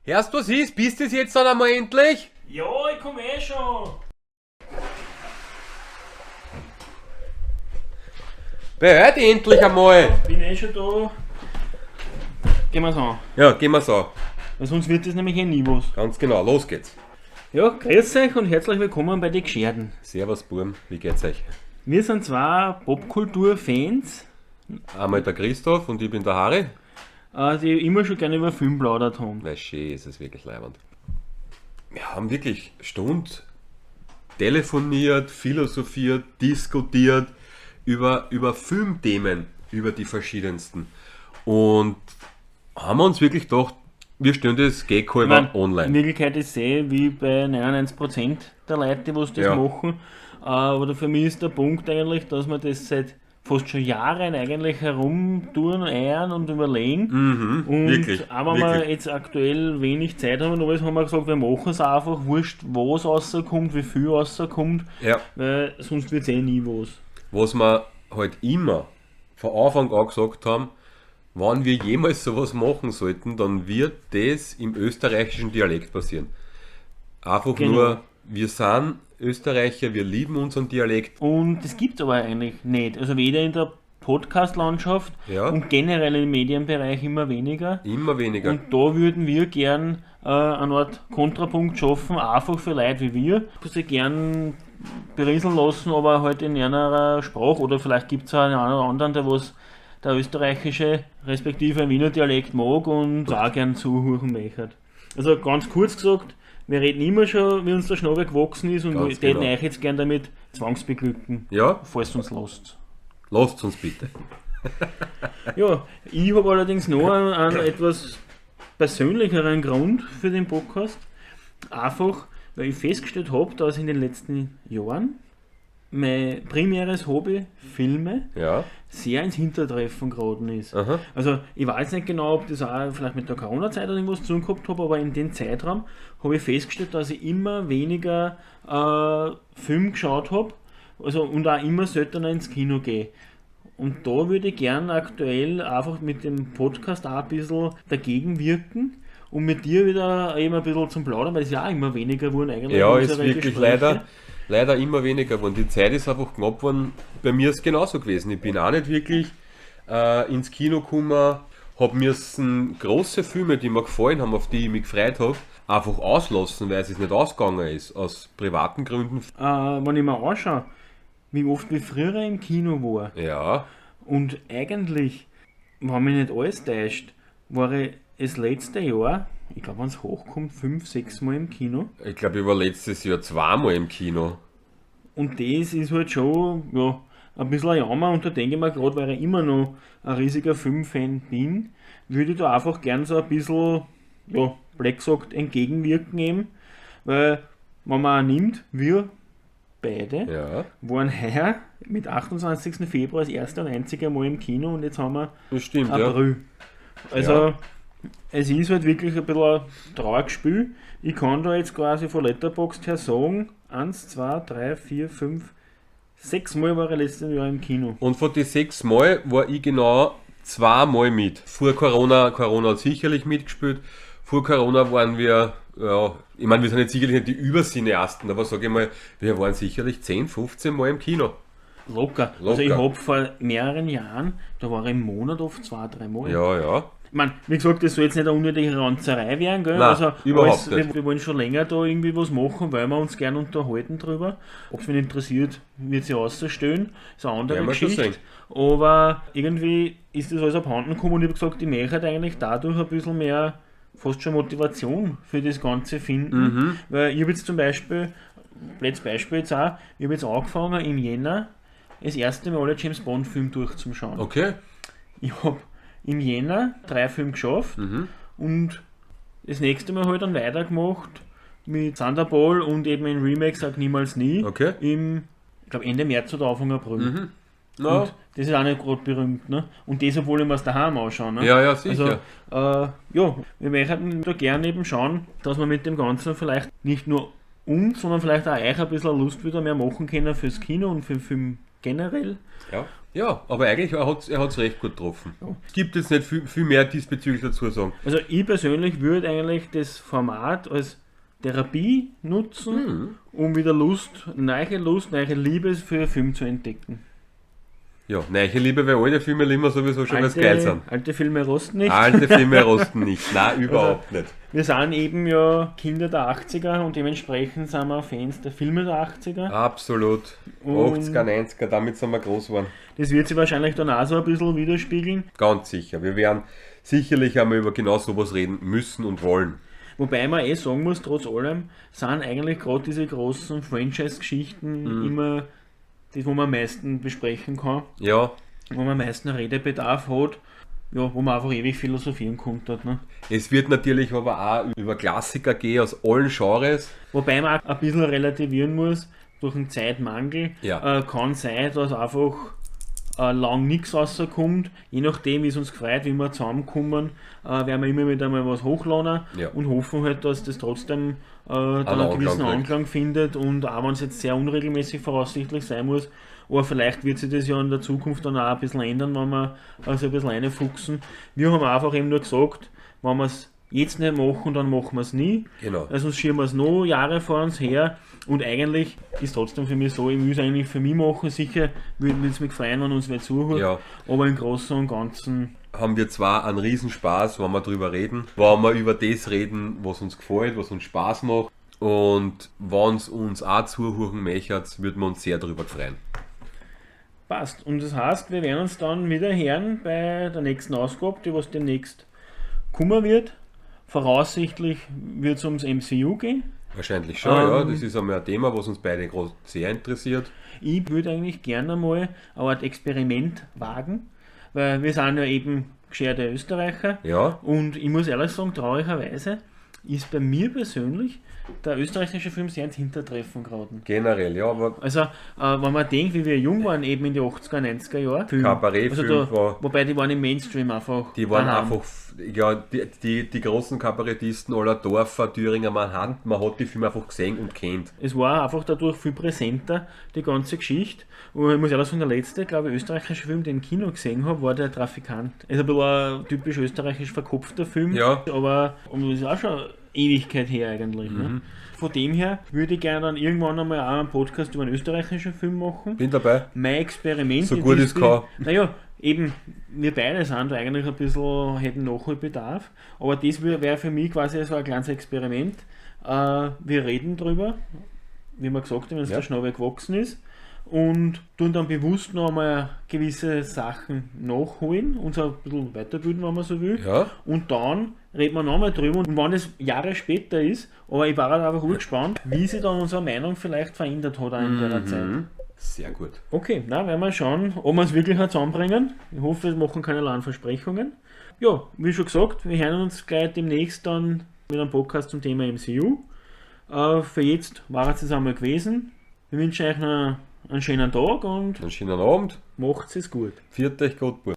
Hörst du was ist? Bist du es jetzt dann einmal endlich? Ja, ich komm eh schon. Behört endlich einmal! Bin eh schon da. Gehen wir's an. Ja, gehen wir's an. Weil sonst wird das nämlich eh nie was. Ganz genau, los geht's. Ja, grüß euch und herzlich willkommen bei den Gescherden. Servus Burm, wie geht's euch? Wir sind zwei Popkultur-Fans, Einmal der Christoph und ich bin der Harry. die immer schon gerne über Film plaudert haben. Weil schön ist es wirklich leibend. Wir haben wirklich Stunden telefoniert, philosophiert, diskutiert über Filmthemen, über die verschiedensten. Und haben uns wirklich gedacht, wir stellen das Gag halber In online. Wirklichkeit ist es eh wie bei 99% der Leute, die was das Ja. machen. Aber für mich ist der Punkt eigentlich, dass wir das seit fast schon Jahren eigentlich herumtun, eiern und überlegen. Und wirklich, auch wenn wir wirklich. jetzt aktuell wenig Zeit haben und alles, haben wir gesagt, wir machen es einfach, wurscht, was rauskommt, wie viel rauskommt, Ja. weil sonst wird es eh nie was. Was wir halt immer von Anfang an gesagt haben, wenn wir jemals sowas machen sollten, dann wird das im österreichischen Dialekt passieren. Einfach Genau. nur, wir sind Österreicher, wir lieben unseren Dialekt. Und das gibt es aber eigentlich nicht. Also weder in der Podcast-Landschaft Ja. und generell im Medienbereich immer weniger. Immer weniger. Und da würden wir gern eine Art Kontrapunkt schaffen, einfach für Leute wie wir, die sich gern berieseln lassen, aber halt in einer Sprache. Oder vielleicht gibt es auch einen oder anderen, der was der österreichische, respektive Wiener Dialekt mag und auch gern zuhören möchte. Also ganz kurz gesagt, wir reden immer schon, wie uns der Schnabel gewachsen ist und Ganz wir täten genau. euch jetzt gern damit zwangsbeglücken, Ja, falls ihr uns lasst. lasst uns bitte. Ja, ich habe allerdings noch einen etwas persönlicheren Grund für den Podcast. Einfach, weil ich festgestellt habe, dass in den letzten Jahren mein primäres Hobby, Filme, Ja, sehr ins Hintertreffen geraten ist. aha. Also ich weiß nicht genau, ob das auch vielleicht mit der Corona-Zeit oder irgendwas zu tun gehabt habe, aber in dem Zeitraum habe ich festgestellt, dass ich immer weniger Film geschaut habe, also, und auch immer seltener ins Kino gehe. Und da würde ich gern aktuell einfach mit dem Podcast auch ein bisschen dagegen wirken und mit dir wieder eben ein bisschen zum Plaudern, weil es ja auch immer weniger geworden eigentlich. Ja, ist unsere wirklich Gespräche. leider immer weniger geworden. Die Zeit ist einfach knapp geworden. Bei mir ist es genauso gewesen. Ich bin auch nicht wirklich ins Kino gekommen, habe müssen große Filme, die mir gefallen haben, auf die ich mich gefreut habe, einfach auslassen, weil es nicht ausgegangen ist, aus privaten Gründen. Wenn ich mir anschaue, wie oft wir früher im Kino war Ja, und eigentlich, wenn mich nicht alles täuscht, war ich das letzte Jahr, ich glaube, wenn es hochkommt, 5-6 Mal im Kino. ich glaube, ich war letztes Jahr zweimal im Kino. Und das ist halt schon ja, ein bisschen ein Jammer. Und da denke ich mir gerade, weil ich immer noch ein riesiger Filmfan bin, würde ich da einfach gern so ein bisschen, ja, blöd gesagt, entgegenwirken eben. Weil, wenn man auch nimmt, wir beide Ja, waren heuer mit 28. Februar das erste und einzige Mal im Kino und jetzt haben wir das stimmt, ja. April. Also, Ja. es ist halt wirklich ein bisschen ein trauriges Spiel. Ich kann da jetzt quasi von Letterboxd her sagen, 1, 2, 3, 4, 5, 6 Mal war er letztes Jahr im Kino. Und von den 6 Mal war ich genau zweimal mit. Vor Corona hat sicherlich mitgespielt. Vor Corona waren wir, ja, ich meine, wir sind jetzt sicherlich nicht die Übercineasten, aber sage ich mal, wir waren sicherlich 10, 15 Mal im Kino. Locker. Also ich Locker. habe vor mehreren Jahren, da war ich im Monat oft 2-3 Mal. Ja, ja. Ich meine, wie gesagt, das soll jetzt nicht eine unnötige Ranzerei werden, gell? Nein, Also, überhaupt nicht. Wir wollen schon länger da irgendwie was machen, weil wir uns gerne unterhalten drüber. Ob es mich interessiert, wird sich auszustellen. Ist eine andere Werden wir schon Geschichte. sehen. Aber irgendwie ist das alles abhanden gekommen und ich habe gesagt, ich möchte halt eigentlich dadurch ein bisschen mehr, fast schon Motivation für das Ganze finden. Mhm. Weil ich habe jetzt zum Beispiel, blödes Beispiel jetzt auch, ich habe jetzt angefangen im Jänner das erste Mal alle James Bond Filme durchzuschauen. Okay. Ich habe im Jänner 3 Filme geschafft Mhm. und das nächste Mal halt dann weitergemacht mit Thunderball und eben in Remake Sag Niemals Nie Okay. im, ich glaube Ende März oder Anfang April. Mhm. Na, Und das ist auch nicht gerade berühmt, ne? Und das, obwohl ich mir es daheim anschaue, ne? ja, ja, sicher. Also, ja, wir möchten da gerne eben schauen, dass wir mit dem Ganzen vielleicht nicht nur uns, sondern vielleicht auch euch ein bisschen Lust wieder mehr machen können fürs Kino und für den Film generell. ja. Ja, aber eigentlich er hat's recht gut getroffen. Es gibt jetzt nicht viel mehr diesbezüglich dazu zu sagen. Also ich persönlich würde eigentlich das Format als Therapie nutzen, um wieder neue Liebe für Film zu entdecken. Ja, neue Liebe, weil alte Filme immer sowieso schon was geil sind. Alte Filme rosten nicht. Alte Filme rosten nicht. Nein, überhaupt nicht. Wir sind eben ja Kinder der 80er und dementsprechend sind wir Fans der Filme der 80er. Absolut. Und 80er, 90er, damit sind wir groß geworden. Das wird sich wahrscheinlich dann auch so ein bisschen widerspiegeln. Ganz sicher. Wir werden sicherlich einmal über genau sowas reden müssen und wollen. Wobei man sagen muss, trotz allem sind eigentlich gerade diese großen Franchise-Geschichten immer das, wo man am meisten besprechen kann, Ja, wo man am meisten Redebedarf hat, ja, wo man einfach ewig philosophieren konnte. Ne? es wird natürlich aber auch über Klassiker gehen aus allen Genres. Wobei man auch ein bisschen relativieren muss, durch den Zeitmangel Ja. kann sein, dass einfach lang nichts rauskommt. Je nachdem, wie es uns gefreut, wie wir zusammenkommen, werden wir immer wieder mal was hochladen Ja. und hoffen halt, dass das trotzdem dann Einen einen gewissen Anklang Anklang findet und auch wenn es jetzt sehr unregelmäßig voraussichtlich sein muss, aber vielleicht wird sich das ja in der Zukunft dann auch ein bisschen ändern, wenn wir also ein bisschen reinfuchsen. Wir haben einfach eben nur gesagt, wenn wir es jetzt nicht machen, dann machen wir es nie. Genau. Also sonst schieben wir es noch Jahre vor uns her und eigentlich ist trotzdem für mich so, ich will es eigentlich für mich machen, sicher würde es mich freuen, wenn uns wer zuhört, Ja. aber im Großen und Ganzen, Haben wir zwar einen Riesenspaß, wenn wir drüber reden, wenn wir über das reden, was uns gefällt, was uns Spaß macht. Und wenn es uns auch zuhören möchtet, würden wir uns sehr darüber freuen. passt. Und das heißt, wir werden uns dann wieder hören bei der nächsten Ausgabe, die was demnächst kommen wird. Voraussichtlich wird es ums MCU gehen. Wahrscheinlich schon, ja. Das ist einmal ein Thema, was uns beide sehr interessiert. Ich würde eigentlich gerne mal eine Art Experiment wagen, weil wir sind ja eben gescherte Österreicher. Ja, Und ich muss ehrlich sagen, traurigerweise ist bei mir persönlich der österreichische Film sehr ins Hintertreffen geraten. generell, ja, aber Also, wenn man denkt, wie wir jung waren, eben in die 80er, 90er Jahre, Film, Kabarettfilm wobei die waren im Mainstream einfach. die waren daheim. einfach, ja, die großen Kabarettisten aller Dorfer, Thüringer, man hat die Filme einfach gesehen und kennt. Es war einfach dadurch viel präsenter, die ganze Geschichte. Und ich muss ehrlich sagen, der letzte, glaube ich, österreichische Film, den ich im Kino gesehen habe, war Der Trafikant. Es ist ein bisschen ein typisch österreichisch verkopfter Film, Ja. aber und das ist auch schon Ewigkeit her eigentlich. Ne? Von dem her würde ich gerne dann irgendwann einmal auch einen Podcast über einen österreichischen Film machen. Bin dabei. Mein Experiment. So gut es kann. Naja, eben, wir beide sind da eigentlich ein bisschen, hätten Nachholbedarf, aber das wäre für mich quasi so ein kleines Experiment. Wir reden drüber, wie wir gesagt haben, wenn es Ja. der Schnabel gewachsen ist, und tun dann bewusst noch einmal gewisse Sachen nachholen, uns ein bisschen weiterbilden, wenn man so will. Ja, Und dann reden wir nochmal drüber und wenn es Jahre später ist, aber ich war halt einfach gespannt, wie sich dann unsere Meinung vielleicht verändert hat auch in der Zeit. sehr gut. Okay, na, werden wir schauen, ob wir es wirklich auch zusammenbringen. Ich hoffe, wir machen keine leeren Versprechungen. Ja, wie schon gesagt, wir hören uns gleich demnächst dann mit einem Podcast zum Thema MCU. Für jetzt war es das einmal gewesen. Wir wünschen euch noch einen schönen Tag und Einen schönen Abend. macht es gut. Viert euch Gott.